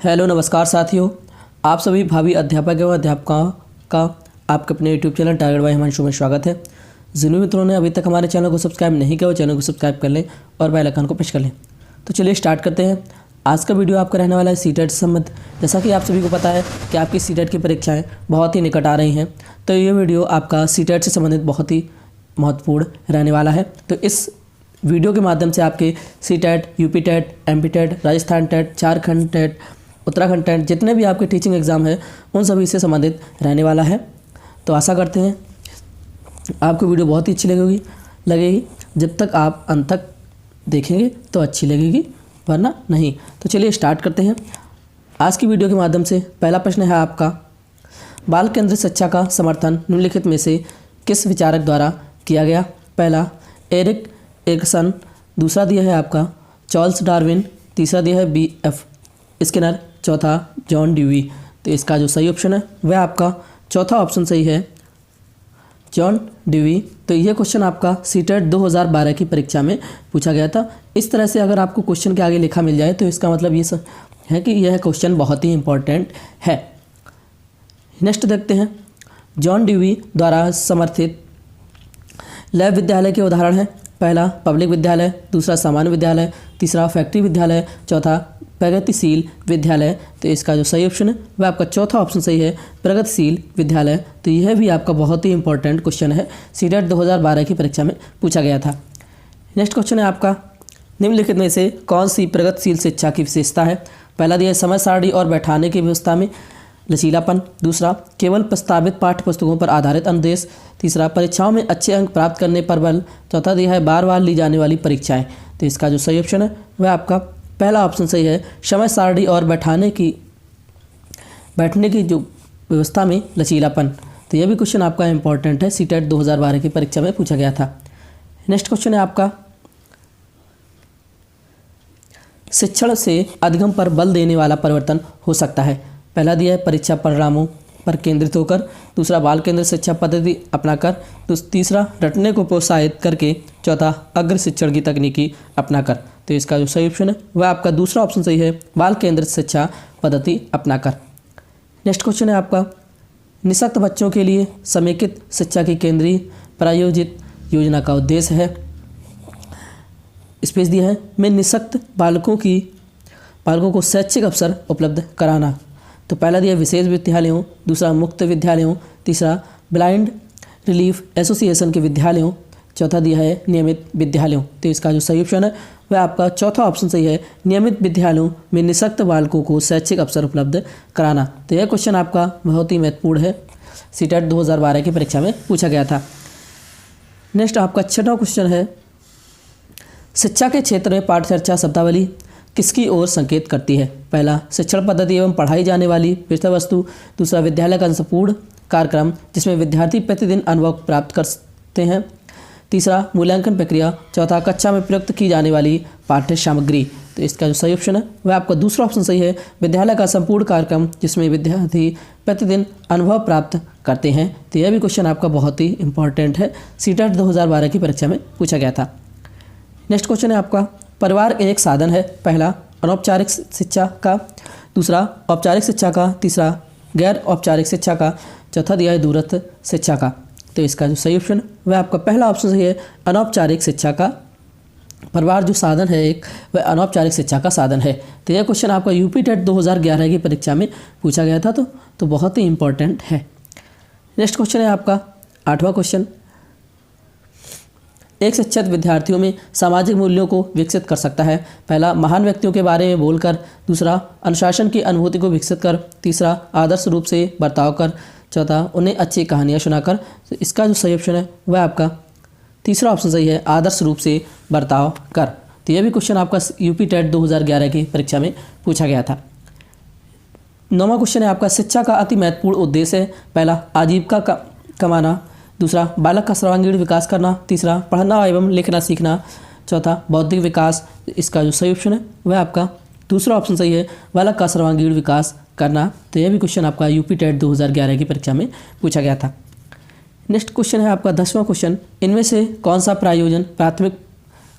Hello नमस्कार साथियों, आप सभी भावी अध्यापक एवं अध्यापकों का आपके अपने YouTube channel target by Himanshu में स्वागत है। जिन मित्रों ने अभी तक हमारे चैनल को सब्सक्राइब नहीं किया वो चैनल को सब्सक्राइब कर लें और बेल आइकन को प्रेस कर लें। तो चलिए स्टार्ट करते हैं। आज का वीडियो आपका रहने वाला है सीटेट से संबंधित। जैसा कि आप सभी को पता है कि आपकी सीटेट की परीक्षाएँ बहुत ही निकट आ रही हैं, तो ये वीडियो आपका सीटेट से संबंधित बहुत ही महत्वपूर्ण रहने वाला है। तो इस वीडियो के माध्यम से आपके CTET, UP TET, MP TET, Rajasthan TET, Jharkhand TET, Uttarakhand TET, जितने भी आपके टीचिंग एग्ज़ाम हैं उन सभी से संबंधित रहने वाला है। तो आशा करते हैं आपको वीडियो बहुत ही अच्छी लगेगी। जब तक आप अंत तक देखेंगे तो अच्छी लगेगी, वरना नहीं। तो चलिए स्टार्ट करते हैं। आज की वीडियो के माध्यम से पहला प्रश्न है आपका, बाल केंद्रित शिक्षा का समर्थन निम्नलिखित में से किस विचारक द्वारा किया गया? पहला एरिक एरिक्सन, दूसरा दिया है आपका चार्ल्स डार्विन, तीसरा दिया है B.F. स्किनर, चौथा जॉन ड्यूई। तो इसका जो सही ऑप्शन है वह आपका चौथा ऑप्शन सही है, जॉन ड्यूई। तो यह क्वेश्चन आपका सीटेट 2012 की परीक्षा में पूछा गया था। इस तरह से अगर आपको क्वेश्चन के आगे लिखा मिल जाए तो इसका मतलब ये है कि यह क्वेश्चन बहुत ही इंपॉर्टेंट है। नेक्स्ट देखते हैं, जॉन ड्यूई द्वारा समर्थित लैब विद्यालय के उदाहरण हैं। पहला पब्लिक विद्यालय, दूसरा सामान्य विद्यालय, तीसरा फैक्ट्री विद्यालय, चौथा प्रगतिशील विद्यालय। तो इसका जो सही ऑप्शन है वह आपका चौथा ऑप्शन सही है, प्रगतिशील विद्यालय। तो यह भी आपका बहुत ही इंपॉर्टेंट क्वेश्चन है, सीटेट 2012 की परीक्षा में पूछा गया था। नेक्स्ट क्वेश्चन है आपका, निम्नलिखित में से कौन सी प्रगतिशील शिक्षा की विशेषता है? पहला दिया है समय सारणी और बैठाने की व्यवस्था में लचीलापन, दूसरा केवल प्रस्तावित पाठ्य पुस्तकों पर आधारित अनुदेश, तीसरा परीक्षाओं में अच्छे अंक प्राप्त करने पर बल, चौथा दिया है बार बार ली जाने वाली परीक्षाएं। तो इसका जो सही ऑप्शन है वह आपका पहला ऑप्शन सही है, समय सारणी और बैठने की जो व्यवस्था में लचीलापन। तो यह भी क्वेश्चन आपका इंपॉर्टेंट है, सीटेट 2012 की परीक्षा में पूछा गया था। नेक्स्ट क्वेश्चन है आपका, शिक्षण से अधिगम पर बल देने वाला परिवर्तन हो सकता है। पहला दिया है परीक्षा परिणामों पर केंद्रित होकर, दूसरा बाल केंद्रित शिक्षा पद्धति अपनाकर, तीसरा रटने को प्रोत्साहित करके, चौथा अग्र शिक्षण की तकनीकी अपनाकर। तो इसका जो सही ऑप्शन है वह आपका दूसरा ऑप्शन सही है, बाल केंद्रित शिक्षा पद्धति अपनाकर। नेक्स्ट क्वेश्चन है आपका, निःशक्त बच्चों के लिए समेकित शिक्षा की केंद्रीय प्रायोजित योजना का उद्देश्य है। स्पेस दिया है, में निःशक्त बालकों को शैक्षिक अवसर उपलब्ध कराना। तो पहला दिया विशेष विद्यालयों, दूसरा मुक्त विद्यालयों, तीसरा ब्लाइंड रिलीफ एसोसिएशन के विद्यालयों, चौथा दिया है नियमित विद्यालयों। तो इसका जो सही ऑप्शन है वह आपका चौथा ऑप्शन सही है, नियमित विद्यालयों में निःशक्त बालकों को शैक्षिक अवसर उपलब्ध कराना। तो यह क्वेश्चन आपका बहुत ही महत्वपूर्ण है, सीटेट 2012 की परीक्षा में पूछा गया था। नेक्स्ट आपका छठा क्वेश्चन है, शिक्षा के क्षेत्र में पाठचर्चा शब्दावली किसकी ओर संकेत करती है? पहला शिक्षण पद्धति एवं पढ़ाई जाने वाली विषय वस्तु, दूसरा विद्यालय का संपूर्ण कार्यक्रम जिसमें विद्यार्थी प्रतिदिन अनुभव प्राप्त करते हैं, तीसरा मूल्यांकन प्रक्रिया, चौथा कक्षा में प्रयुक्त की जाने वाली पाठ्य सामग्री। तो इसका जो सही ऑप्शन है वह आपका दूसरा ऑप्शन सही है, विद्यालय का संपूर्ण कार्यक्रम जिसमें विद्यार्थी प्रतिदिन अनुभव प्राप्त करते हैं। तो यह भी क्वेश्चन आपका बहुत ही इंपॉर्टेंट है, सीटेट 2012 की परीक्षा में पूछा गया था। नेक्स्ट क्वेश्चन है आपका, परिवार एक साधन है। पहला अनौपचारिक शिक्षा का, दूसरा औपचारिक शिक्षा का, तीसरा गैर औपचारिक शिक्षा का, चौथा दिया है दूरस्थ शिक्षा का। तो इसका जो सही ऑप्शन वह आपका पहला ऑप्शन सही है, अनौपचारिक शिक्षा का परिवार जो साधन है एक, वह अनौपचारिक शिक्षा का साधन है। तो यह क्वेश्चन आपका यूपी टेट 2011 की परीक्षा में पूछा गया था, तो बहुत ही इंपॉर्टेंट है। नेक्स्ट क्वेश्चन है आपका आठवां क्वेश्चन, एक शिक्षित विद्यार्थियों में सामाजिक मूल्यों को विकसित कर सकता है। पहला महान व्यक्तियों के बारे में बोलकर, दूसरा अनुशासन की अनुभूति को विकसित कर, तीसरा आदर्श रूप से बर्ताव कर, चौथा उन्हें अच्छी कहानियाँ सुनाकर। तो इसका जो सही ऑप्शन है वह आपका तीसरा ऑप्शन सही है, आदर्श रूप से बर्ताव कर। तो यह भी क्वेश्चन आपका यूपी टेट 2011 की परीक्षा में पूछा गया था। नौवां क्वेश्चन है आपका, शिक्षा का अति महत्वपूर्ण उद्देश्य है। पहला आजीविका कमाना, दूसरा बालक का सर्वांगीण विकास करना, तीसरा पढ़ना एवं लिखना सीखना, चौथा बौद्धिक विकास। इसका जो सही ऑप्शन है वह आपका दूसरा ऑप्शन सही है, बालक का सर्वांगीण विकास करना। तो यह भी क्वेश्चन आपका यूपी टेट 2011 की परीक्षा में पूछा गया था। नेक्स्ट क्वेश्चन है आपका 10वां क्वेश्चन, इनमें से कौन सा प्रायोजन प्राथमिक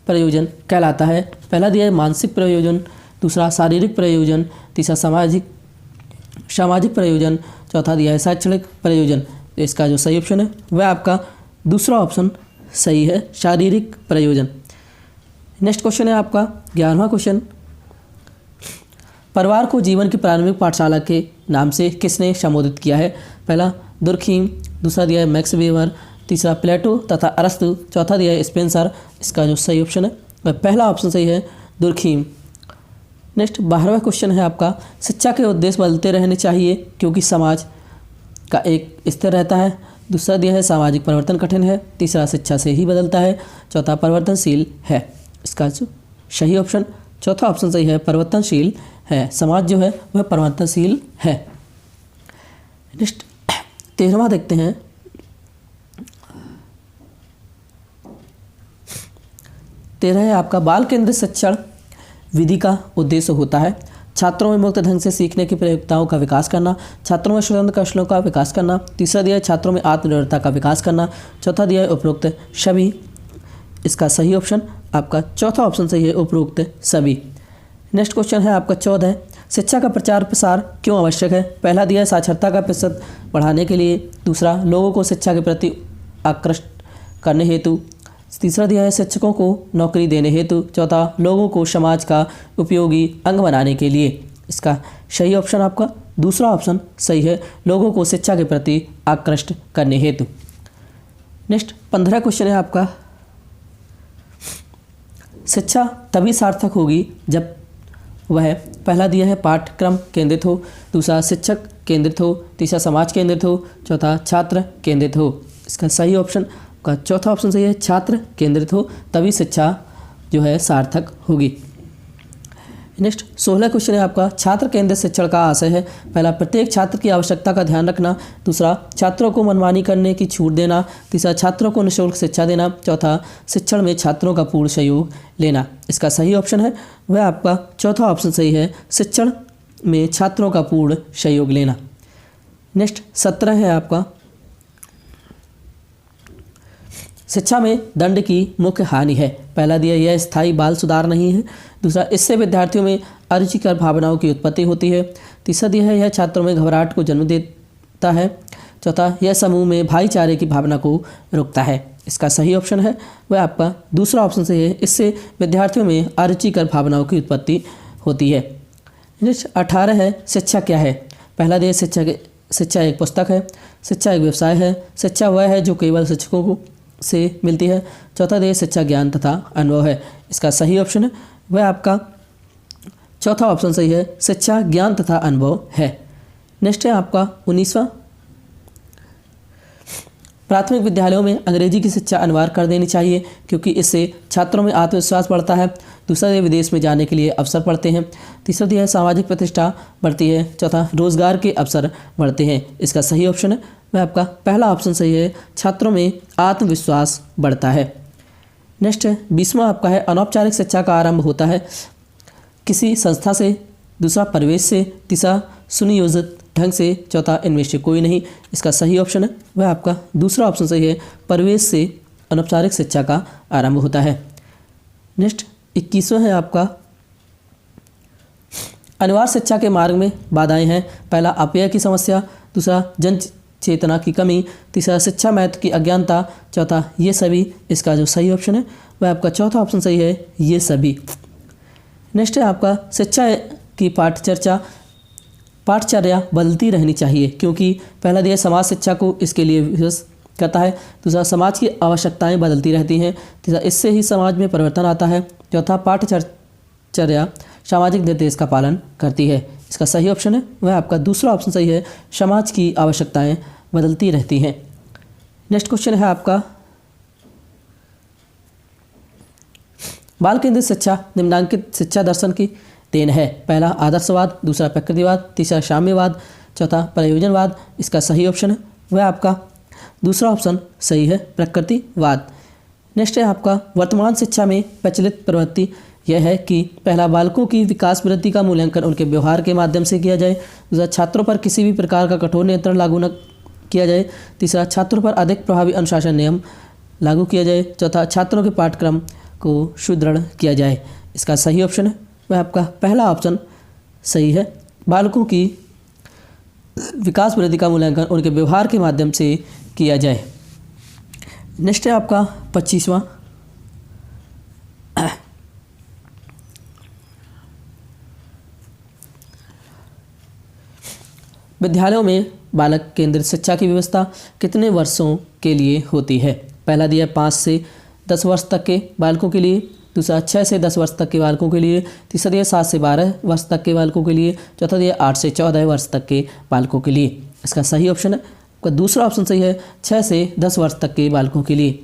प्रयोजन कहलाता है? पहला दिया है मानसिक प्रयोजन, दूसरा शारीरिक प्रयोजन, तीसरा सामाजिक प्रयोजन, चौथा दिया है शैक्षणिक प्रयोजन। तो इसका जो सही ऑप्शन है वह आपका दूसरा ऑप्शन सही है, शारीरिक प्रयोजन। नेक्स्ट क्वेश्चन है आपका 11वां क्वेश्चन, परिवार को जीवन की प्रारंभिक पाठशाला के नाम से किसने संबोधित किया है? पहला दुर्खीम, दूसरा दिया है मैक्स वेबर, तीसरा प्लेटो तथा अरस्तु, चौथा दिया है स्पेंसर। इसका जो सही ऑप्शन है वह पहला ऑप्शन सही है, दुर्खीम। नेक्स्ट 12वां क्वेश्चन है आपका, शिक्षा के उद्देश्य बदलते रहने चाहिए क्योंकि समाज का एक स्थिर रहता है। दूसरा दिया है सामाजिक परिवर्तन कठिन है, तीसरा शिक्षा से ही बदलता है, चौथा परिवर्तनशील है। इसका जो सही ऑप्शन चौथा ऑप्शन सही है, परिवर्तनशील है। समाज जो है वह परिवर्तनशील है। नेक्स्ट 13वां देखते हैं, तेरह है आपका, बाल केंद्रित शिक्षण विधि का उद्देश्य होता है छात्रों में मुक्त ढंग से सीखने की प्रयोगिताओं का विकास करना, छात्रों में स्वतंत्र कौशलों का विकास करना, तीसरा दिया है छात्रों में आत्मनिर्भरता का विकास करना, चौथा दिया है उपरोक्त सभी। इसका सही ऑप्शन आपका चौथा ऑप्शन सही है, उपरोक्त सभी। नेक्स्ट क्वेश्चन है आपका 14, शिक्षा का प्रचार प्रसार क्यों आवश्यक है? पहला दिया है साक्षरता का प्रतिशत बढ़ाने के लिए, दूसरा लोगों को शिक्षा के प्रति आकृष्ट करने हेतु, तीसरा दिया है शिक्षकों को नौकरी देने हेतु, चौथा लोगों को समाज का उपयोगी अंग बनाने के लिए। इसका सही ऑप्शन आपका दूसरा ऑप्शन सही है, लोगों को शिक्षा के प्रति आकृष्ट करने हेतु। नेक्स्ट 15 क्वेश्चन है आपका, शिक्षा तभी सार्थक होगी जब वह पहला दिया है पाठ्यक्रम केंद्रित हो, दूसरा शिक्षक केंद्रित हो, तीसरा समाज केंद्रित हो, चौथा छात्र केंद्रित हो। इसका सही ऑप्शन का चौथा ऑप्शन सही है, छात्र केंद्रित हो तभी शिक्षा जो है सार्थक होगी। नेक्स्ट 16 क्वेश्चन है आपका, छात्र केंद्रित शिक्षण का आशय है पहला प्रत्येक छात्र की आवश्यकता का ध्यान रखना, दूसरा छात्रों को मनमानी करने की छूट देना, तीसरा छात्रों को निःशुल्क शिक्षा देना, चौथा शिक्षण में छात्रों का पूर्ण सहयोग लेना। इसका सही ऑप्शन है वह आपका चौथा ऑप्शन सही है, शिक्षण में छात्रों का पूर्ण सहयोग लेना। नेक्स्ट 17 है आपका, शिक्षा में दंड की मुख्य हानि है। पहला दिया यह स्थायी बाल सुधार नहीं है, दूसरा इससे विद्यार्थियों में अरुचिकर भावनाओं की उत्पत्ति होती है, तीसरा दिया है यह छात्रों में घबराहट को जन्म देता है, चौथा यह समूह में भाईचारे की भावना को रोकता है। इसका सही ऑप्शन है वह आपका दूसरा ऑप्शन सही है, इससे विद्यार्थियों में अरुचिकर भावनाओं की उत्पत्ति होती है। नेक्स्ट 18 है, शिक्षा क्या है? पहला दिया शिक्षा एक पुस्तक है, शिक्षा एक व्यवसाय है, शिक्षा वह है जो केवल शिक्षकों को से मिलती है, चौथा देश शिक्षा ज्ञान तथा अनुभव है। इसका सही ऑप्शन है वह आपका चौथा ऑप्शन सही है, शिक्षा ज्ञान तथा अनुभव है। नेक्स्ट है आपका 19वां, प्राथमिक विद्यालयों में अंग्रेजी की शिक्षा अनिवार्य कर देनी चाहिए क्योंकि इससे छात्रों में आत्मविश्वास बढ़ता है, दूसरा दिया विदेश में जाने के लिए अवसर बढ़ते हैं, तीसरा दिया है सामाजिक प्रतिष्ठा बढ़ती है, चौथा रोजगार के अवसर बढ़ते हैं। इसका सही ऑप्शन है वह आपका पहला ऑप्शन सही है, छात्रों में आत्मविश्वास बढ़ता है। नेक्स्ट 20वां आपका है, अनौपचारिक शिक्षा का आरंभ होता है किसी संस्था से, दूसरा परिवेश से, तीसरा सुनियोजित ढंग से, चौथा इनमें से कोई नहीं। इसका सही ऑप्शन है वह आपका दूसरा ऑप्शन सही है, परिवेश से अनौपचारिक शिक्षा का आरंभ होता है। नेक्स्ट 21वां है आपका, अनिवार्य शिक्षा के मार्ग में बाधाएं हैं। पहला अपव्यय की समस्या, दूसरा जन चेतना की कमी, तीसरा शिक्षा महत्व की अज्ञानता, चौथा ये सभी। इसका जो सही ऑप्शन है वह आपका चौथा ऑप्शन सही है, ये सभी। नेक्स्ट है आपका, शिक्षा की पाठचर्या बदलती रहनी चाहिए क्योंकि पहला दिया समाज शिक्षा को इसके लिए विशेष करता है, दूसरा समाज की आवश्यकताएं बदलती रहती हैं, तीसरा इससे ही समाज में परिवर्तन आता है, चौथा पाठचर्या सामाजिक निर्देश का पालन करती है। इसका सही ऑप्शन है वह आपका दूसरा ऑप्शन सही है, समाज की आवश्यकताएं बदलती रहती हैं। नेक्स्ट क्वेश्चन है आपका, बाल केंद्रित शिक्षा निम्नांकित शिक्षा दर्शन की देन है। पहला आदर्शवाद, दूसरा प्रकृतिवाद, तीसरा साम्यवाद, चौथा प्रयोजनवाद। इसका सही ऑप्शन है वह आपका दूसरा ऑप्शन सही है, प्रकृतिवाद। नेक्स्ट है आपका, वर्तमान शिक्षा में प्रचलित प्रवृत्ति यह है कि पहला बालकों की विकास वृद्धि का मूल्यांकन उनके व्यवहार के माध्यम से किया जाए, दूसरा छात्रों पर किसी भी प्रकार का कठोर नियंत्रण लागू न किया जाए, तीसरा छात्रों पर अधिक प्रभावी अनुशासन नियम लागू किया जाए, चौथा छात्रों के पाठ्यक्रम को सुदृढ़ किया जाए। इसका सही ऑप्शन है वह आपका पहला ऑप्शन सही है। बालकों की विकास वृद्धि का मूल्यांकन उनके व्यवहार के माध्यम से किया जाए। नेक्स्ट है आपका 25वां, विद्यालयों में बालक केंद्रित शिक्षा की व्यवस्था कितने वर्षों के लिए होती है? पहला दिया 5 से 10 वर्ष तक के बालकों के लिए, दूसरा 6 से 10 वर्ष तक के बालकों के लिए, तीसरा दिया 7 से 12 वर्ष तक के बालकों के लिए, चौथा दिया 8 से 14 वर्ष तक के बालकों के लिए। इसका सही ऑप्शन है आपका दूसरा ऑप्शन सही है, 6 से 10 वर्ष तक के बालकों के लिए।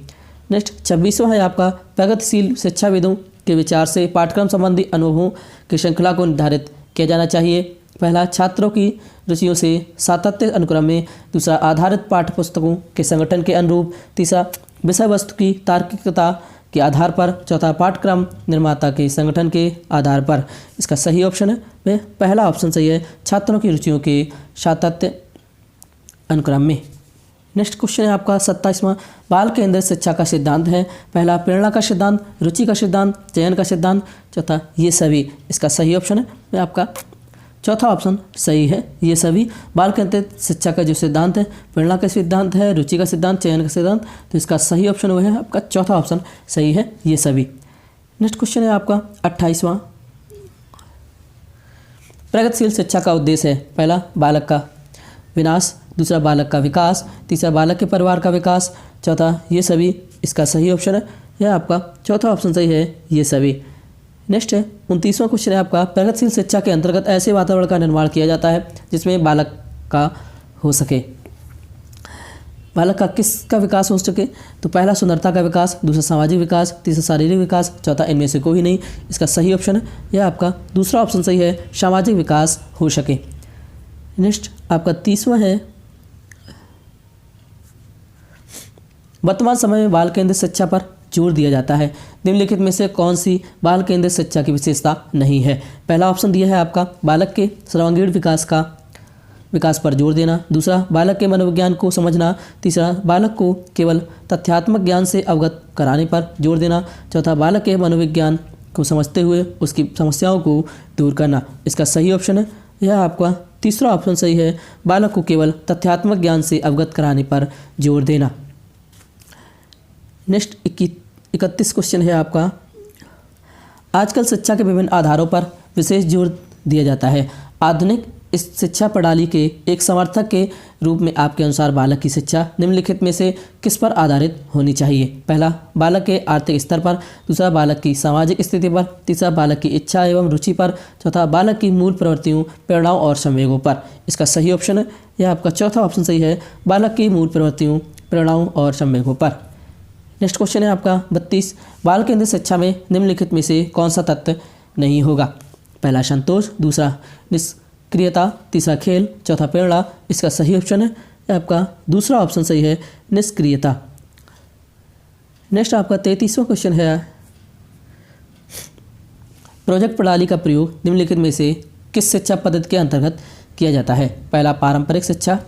नेक्स्ट 26वां है आपका, प्रगतिशील शिक्षाविदों के विचार से पाठ्यक्रम संबंधी अनुभवों की श्रृंखला को निर्धारित किया जाना चाहिए। पहला, छात्रों की रुचियों से सातत्य अनुक्रम में, दूसरा आधारित पाठ्य पुस्तकों के संगठन के अनुरूप, तीसरा विषय वस्तु की तार्किकता के आधार पर, चौथा पाठ्यक्रम निर्माता के संगठन के आधार पर। इसका सही ऑप्शन है वह पहला ऑप्शन सही है, छात्रों की रुचियों के सातत्य अनुक्रम में। नेक्स्ट क्वेश्चन है आपका 27वां, बाल केंद्रित शिक्षा का सिद्धांत है। पहला, प्रेरणा का सिद्धांत, रुचि का सिद्धांत, चयन का सिद्धांत, चौथा ये सभी। इसका सही ऑप्शन है वह आपका चौथा ऑप्शन सही है, ये सभी। बाल केंद्रित शिक्षा का जो सिद्धांत है, प्रेरणा का सिद्धांत है, रुचि का सिद्धांत, चयन का सिद्धांत, तो इसका सही ऑप्शन वह है आपका चौथा ऑप्शन सही है, ये सभी। नेक्स्ट क्वेश्चन है आपका 28वां, प्रगतिशील शिक्षा का उद्देश्य है। पहला, बालक का विनाश, दूसरा बालक का विकास, तीसरा बालक के परिवार का विकास, चौथा ये सभी। इसका सही ऑप्शन है यह आपका चौथा ऑप्शन सही है, ये सभी। नेक्स्ट है 29वां क्वेश्चन है आपका, प्रगतिशील शिक्षा के अंतर्गत ऐसे वातावरण का निर्माण किया जाता है जिसमें बालक का हो सके। बालक का किसका विकास हो सके? तो पहला सुंदरता का विकास, दूसरा सामाजिक विकास, तीसरा शारीरिक विकास, चौथा इनमें से कोई नहीं। इसका सही ऑप्शन है यह आपका दूसरा ऑप्शन सही है, सामाजिक विकास हो सके। नेक्स्ट आपका 30वां है, वर्तमान समय में बाल केंद्रित शिक्षा पर जोर दिया जाता है। निम्नलिखित में से कौन सी बाल केंद्रित शिक्षा की विशेषता नहीं है? पहला ऑप्शन दिया है आपका, बालक के सर्वांगीण विकास पर जोर देना, दूसरा बालक के मनोविज्ञान को समझना, तीसरा बालक को केवल तथ्यात्मक ज्ञान से अवगत कराने पर जोर देना, चौथा बालक के मनोविज्ञान को समझते हुए उसकी समस्याओं को दूर करना। इसका सही ऑप्शन है यह आपका तीसरा ऑप्शन सही है, बालक को केवल तथ्यात्मक ज्ञान से अवगत कराने पर जोर देना। नेक्स्ट 31 क्वेश्चन है आपका, आजकल शिक्षा के विभिन्न आधारों पर विशेष जोर दिया जाता है। आधुनिक इस शिक्षा प्रणाली के एक समर्थक के रूप में आपके अनुसार बालक की शिक्षा निम्नलिखित में से किस पर आधारित होनी चाहिए? पहला, बालक के आर्थिक स्तर पर, दूसरा बालक की सामाजिक स्थिति पर, तीसरा बालक की इच्छा एवं रुचि पर, चौथा बालक की मूल प्रवृत्तियों, प्रेरणाओं और संवेगों पर। इसका सही ऑप्शन है यह आपका चौथा ऑप्शन सही है, बालक की मूल प्रवृत्तियों, प्रेरणाओं और संवेगों पर। नेक्स्ट क्वेश्चन है आपका 32, बाल केंद्रित शिक्षा में निम्नलिखित में से कौन सा तत्व नहीं होगा? पहला संतोष, दूसरा निष्क्रियता, तीसरा खेल, चौथा प्रेरणा। इसका सही ऑप्शन है आपका दूसरा ऑप्शन सही है, निष्क्रियता। नेक्स्ट आपका 33वां क्वेश्चन है, प्रोजेक्ट प्रणाली का प्रयोग निम्नलिखित में से किस शिक्षा पद्धति के अंतर्गत किया जाता है? पहला पारंपरिक शिक्षा,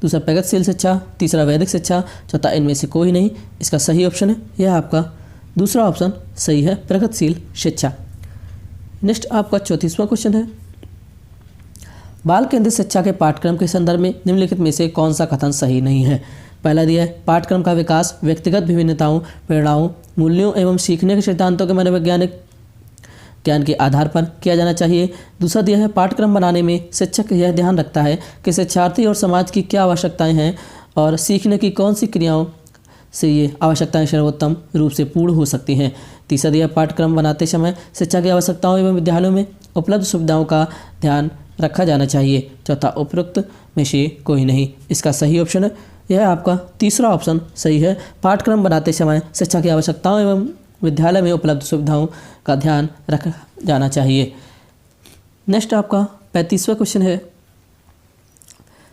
दूसरा प्रगतिशील शिक्षा, तीसरा वैदिक शिक्षा, चौथा इनमें से कोई नहीं। इसका सही ऑप्शन है यह आपका दूसरा ऑप्शन सही है, प्रगतिशील शिक्षा। नेक्स्ट आपका 34वां क्वेश्चन है, बाल केंद्रित शिक्षा के पाठ्यक्रम के संदर्भ में निम्नलिखित में से कौन सा कथन सही नहीं है? पहला दिया है, पाठ्यक्रम का विकास व्यक्तिगत विभिन्नताओं, प्रेरणाओं, मूल्यों एवं सीखने के सिद्धांतों के मनोवैज्ञानिक ज्ञान के आधार पर किया जाना चाहिए। दूसरा दिया है, पाठ्यक्रम बनाने में शिक्षक यह ध्यान रखता है कि शिक्षार्थी और समाज की क्या आवश्यकताएं हैं और सीखने की कौन सी क्रियाओं से ये आवश्यकताएं सर्वोत्तम रूप से पूर्ण हो सकती हैं। तीसरा दिया, पाठ्यक्रम बनाते समय शिक्षा की आवश्यकताओं एवं विद्यालयों में उपलब्ध सुविधाओं का ध्यान रखा जाना चाहिए। चौथा उपरोक्त में से कोई नहीं। इसका सही ऑप्शन है यह आपका तीसरा ऑप्शन सही है, पाठ्यक्रम बनाते समय शिक्षा की आवश्यकताओं एवं विद्यालय में उपलब्ध सुविधाओं का ध्यान रखा जाना चाहिए। नेक्स्ट आपका 35वां क्वेश्चन है,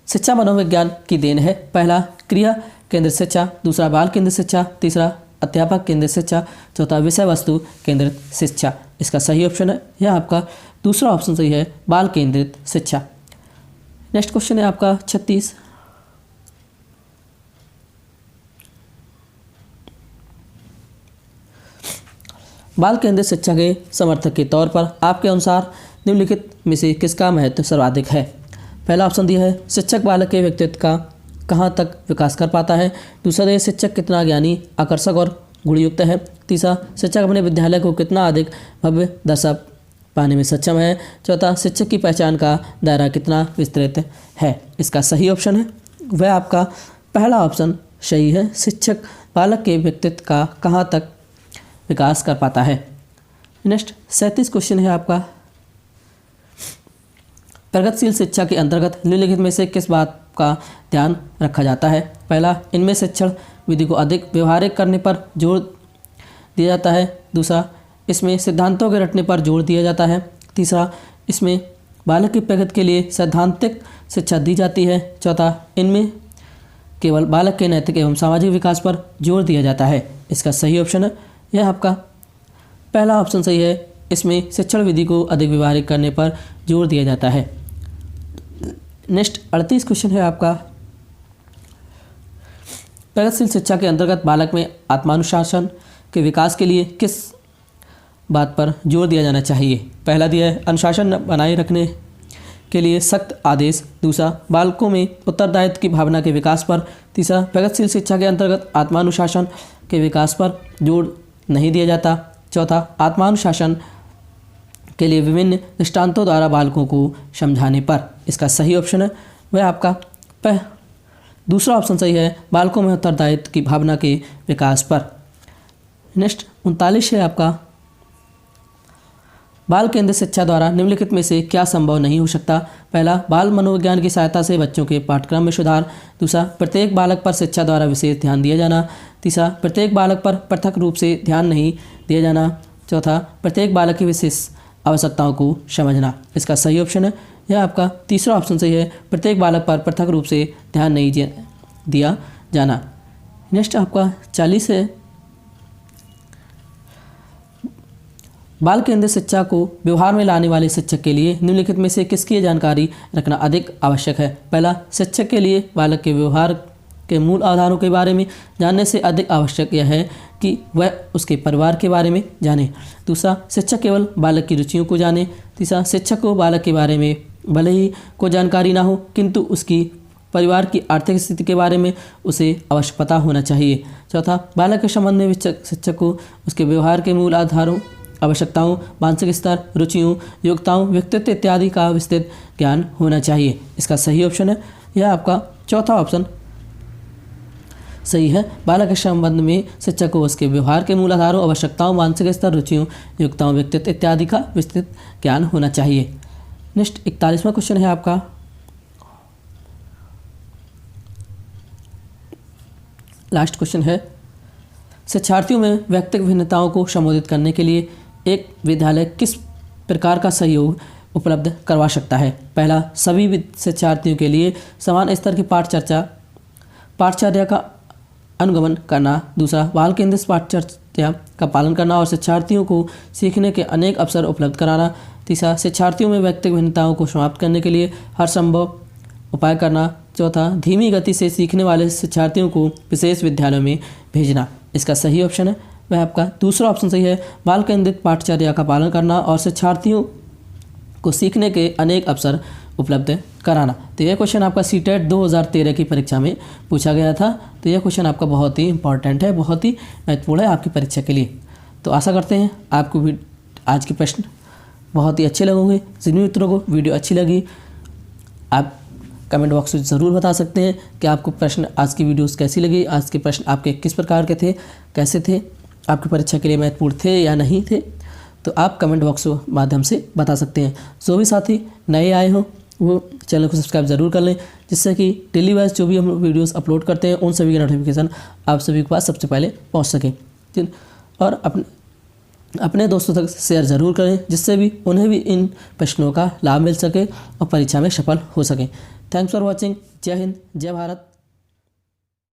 शिक्षा मनोविज्ञान की देन है। पहला क्रिया केंद्रित शिक्षा, दूसरा बाल केंद्रित शिक्षा, तीसरा अध्यापक केंद्रित शिक्षा, चौथा विषय वस्तु केंद्रित शिक्षा। इसका सही ऑप्शन है यह आपका दूसरा ऑप्शन सही है, बाल केंद्रित शिक्षा। नेक्स्ट क्वेश्चन है आपका 36, बाल केंद्रित शिक्षा के समर्थक के तौर पर आपके अनुसार निम्नलिखित में से किसका महत्व सर्वाधिक है? पहला ऑप्शन दिया है शिक्षक बालक के व्यक्तित्व का कहाँ तक विकास कर पाता है। दूसरा दिया शिक्षक कितना ज्ञानी, आकर्षक और गुणयुक्त है। तीसरा शिक्षक अपने विद्यालय को कितना अधिक भव्य दर्शा पाने में सक्षम है। चौथा शिक्षक की पहचान का दायरा कितना विस्तृत है। इसका सही ऑप्शन है वह आपका पहला ऑप्शन सही है। शिक्षक बालक के व्यक्तित्व का कहाँ तक विकास कर पाता है। नेक्स्ट 37 क्वेश्चन है आपका, प्रगतिशील शिक्षा के अंतर्गत निम्नलिखित में से किस बात का ध्यान रखा जाता है? पहला, इनमें शिक्षण विधि को अधिक व्यवहारिक करने पर जोर दिया जाता है। दूसरा, इसमें सिद्धांतों के रटने पर जोर दिया जाता है। तीसरा, इसमें बालक की प्रगति के लिए सैद्धांतिक शिक्षा दी जाती है। चौथा, इनमें केवल बालक के नैतिक एवं सामाजिक विकास पर जोर दिया जाता है। इसका सही ऑप्शन है यह आपका पहला ऑप्शन सही है। इसमें शिक्षण विधि को अधिक व्यवहारिक करने पर जोर दिया जाता है। नेक्स्ट 38 क्वेश्चन है आपका, प्रगतिशील शिक्षा के अंतर्गत बालक में आत्मानुशासन के विकास के लिए किस बात पर जोर दिया जाना चाहिए? पहला दिया है अनुशासन बनाए रखने के लिए सख्त आदेश। दूसरा, बालकों में उत्तरदायित्व की भावना के विकास पर। तीसरा, प्रगतिशील शिक्षा के अंतर्गत आत्मानुशासन के विकास पर जोर नहीं दिया जाता। चौथा, आत्मानुशासन के लिए विभिन्न दृष्टांतों द्वारा बालकों को समझाने पर। इसका सही ऑप्शन है वह आपका दूसरा ऑप्शन सही है, बालकों में उत्तरदायित्व की भावना के विकास पर। नेक्स्ट 39 है आपका, बाल केंद्रित शिक्षा द्वारा निम्नलिखित में से क्या संभव नहीं हो सकता? पहला, बाल मनोविज्ञान की सहायता से बच्चों के पाठ्यक्रम में सुधार। दूसरा, प्रत्येक बालक पर शिक्षा द्वारा विशेष ध्यान दिया जाना। तीसरा, प्रत्येक बालक पर पृथक रूप से ध्यान नहीं दिया जाना। चौथा, प्रत्येक बालक की विशेष आवश्यकताओं को समझना। इसका सही ऑप्शन है यह आपका तीसरा ऑप्शन सही है, प्रत्येक बालक पर पृथक रूप से ध्यान नहीं दिया जाना। नेक्स्ट आपका 40 है, बाल केंद्रित शिक्षा को व्यवहार में लाने वाले शिक्षक के लिए निम्नलिखित में से किसकी जानकारी रखना अधिक आवश्यक है? पहला, शिक्षक के लिए बालक के व्यवहार के मूल आधारों के बारे में जानने से अधिक आवश्यक यह है कि वह उसके परिवार के बारे में जाने। दूसरा, शिक्षक केवल बालक की रुचियों को जाने। तीसरा, शिक्षक को बालक के बारे में भले ही कोई जानकारी ना हो किंतु उसकी परिवार की आर्थिक स्थिति के बारे में उसे अवश्य पता होना चाहिए। चौथा, बालक के संबंध में शिक्षक को उसके व्यवहार के मूल आधारों, आवश्यकताओं, मानसिक स्तर, रुचियों, योग्यताओं, व्यक्तित्व इत्यादि का विस्तृत ज्ञान होना चाहिए। इसका सही ऑप्शन है यह आपका चौथा ऑप्शन सही है। बालक के संबंध में शिक्षक को उसके व्यवहार के मूल आधारों, आवश्यकताओं, मानसिक स्तर, रुचियों, योग्यताओं, व्यक्तित्व इत्यादि का विस्तृत ज्ञान होना चाहिए। नेक्स्ट 41वां क्वेश्चन है आपका, लास्ट क्वेश्चन है, शिक्षार्थियों में व्यक्तिगत भिन्नताओं को संबोधित करने के लिए एक विद्यालय किस प्रकार का सहयोग उपलब्ध करवा सकता है? पहला, सभी शिक्षार्थियों के लिए समान स्तर की पाठचर्या का अनुगमन करना। दूसरा, बाल केंद्रित पाठचर्या का पालन करना और शिक्षार्थियों को सीखने के अनेक अवसर उपलब्ध कराना। तीसरा, शिक्षार्थियों में व्यक्तिगत भिन्नताओं को समाप्त करने के लिए हर संभव उपाय करना। चौथा, धीमी गति से सीखने वाले शिक्षार्थियों को विशेष विद्यालयों में भेजना। इसका सही ऑप्शन है वह आपका दूसरा ऑप्शन सही है, बाल केंद्रित पाठचर्या का पालन करना और शिक्षार्थियों को सीखने के अनेक अवसर उपलब्ध कराना। तो यह क्वेश्चन आपका सीटेट 2013 की परीक्षा में पूछा गया था। तो यह क्वेश्चन आपका बहुत ही इंपॉर्टेंट है, बहुत ही महत्वपूर्ण है आपकी परीक्षा के लिए। तो आशा करते हैं आपको भी आज के प्रश्न बहुत ही अच्छे लगेंगे। जिन मित्रों को वीडियो अच्छी लगी आप कमेंट बॉक्स में ज़रूर बता सकते हैं कि आपको प्रश्न आज की वीडियोस कैसी लगी, आज के प्रश्न आपके किस प्रकार के थे, कैसे थे, आपकी परीक्षा के लिए महत्वपूर्ण थे या नहीं थे। तो आप कमेंट बॉक्स के माध्यम से बता सकते हैं। जो भी साथी नए आए हों वो चैनल को सब्सक्राइब ज़रूर कर लें, जिससे कि डेली वाइज जो भी हम वीडियोस अपलोड करते हैं उन सभी का नोटिफिकेशन आप सभी के पास सबसे पहले पहुंच सके। और अपने दोस्तों तक शेयर ज़रूर करें, जिससे भी उन्हें भी इन प्रश्नों का लाभ मिल सके और परीक्षा में सफल हो सकें। Thanks for watching. जय हिंद, जय भारत।